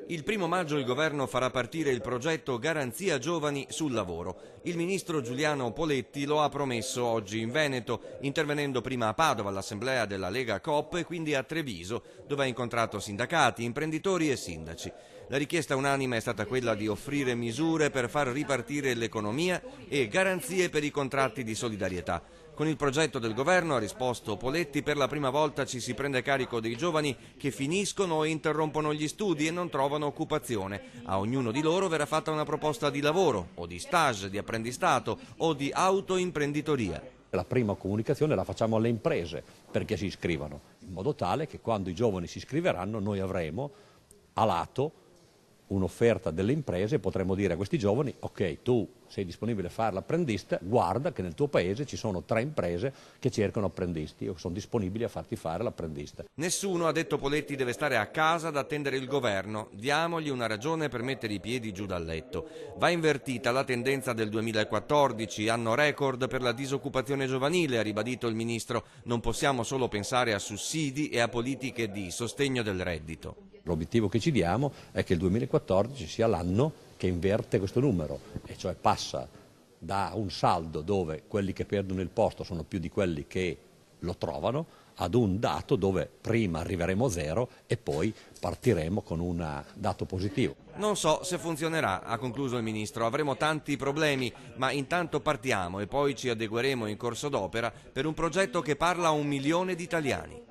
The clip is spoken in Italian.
Il 1° maggio il governo farà partire il progetto Garanzia Giovani sul lavoro. Il ministro Giuliano Poletti lo ha promesso oggi in Veneto, intervenendo prima a Padova all'assemblea della Lega Coop e quindi a Treviso, dove ha incontrato sindacati, imprenditori e sindaci. La richiesta unanime è stata quella di offrire misure per far ripartire l'economia e garanzie per i contratti di solidarietà. Con il progetto del governo, ha risposto Poletti, per la prima volta ci si prende carico dei giovani che finiscono o interrompono gli studi e non trovano occupazione. A ognuno di loro verrà fatta una proposta di lavoro, o di stage, di apprendistato o di autoimprenditoria. La prima comunicazione la facciamo alle imprese perché si iscrivano, in modo tale che quando i giovani si iscriveranno noi avremo a lato un'offerta delle imprese e potremo dire a questi giovani: ok, tu sei disponibile a fare l'apprendista, guarda che nel tuo paese ci sono 3 imprese che cercano apprendisti o sono disponibili a farti fare l'apprendista. Nessuno, ha detto Poletti, deve stare a casa ad attendere il governo. Diamogli una ragione per mettere i piedi giù dal letto. Va invertita la tendenza del 2014, anno record per la disoccupazione giovanile, ha ribadito il ministro. Non possiamo solo pensare a sussidi e a politiche di sostegno del reddito. L'obiettivo che ci diamo è che il 2014 sia l'anno che inverte questo numero, e cioè passa da un saldo dove quelli che perdono il posto sono più di quelli che lo trovano, ad un dato dove prima arriveremo a 0 e poi partiremo con un dato positivo. Non so se funzionerà, ha concluso il ministro. Avremo tanti problemi, ma intanto partiamo e poi ci adegueremo in corso d'opera per un progetto che parla a 1 milione di italiani.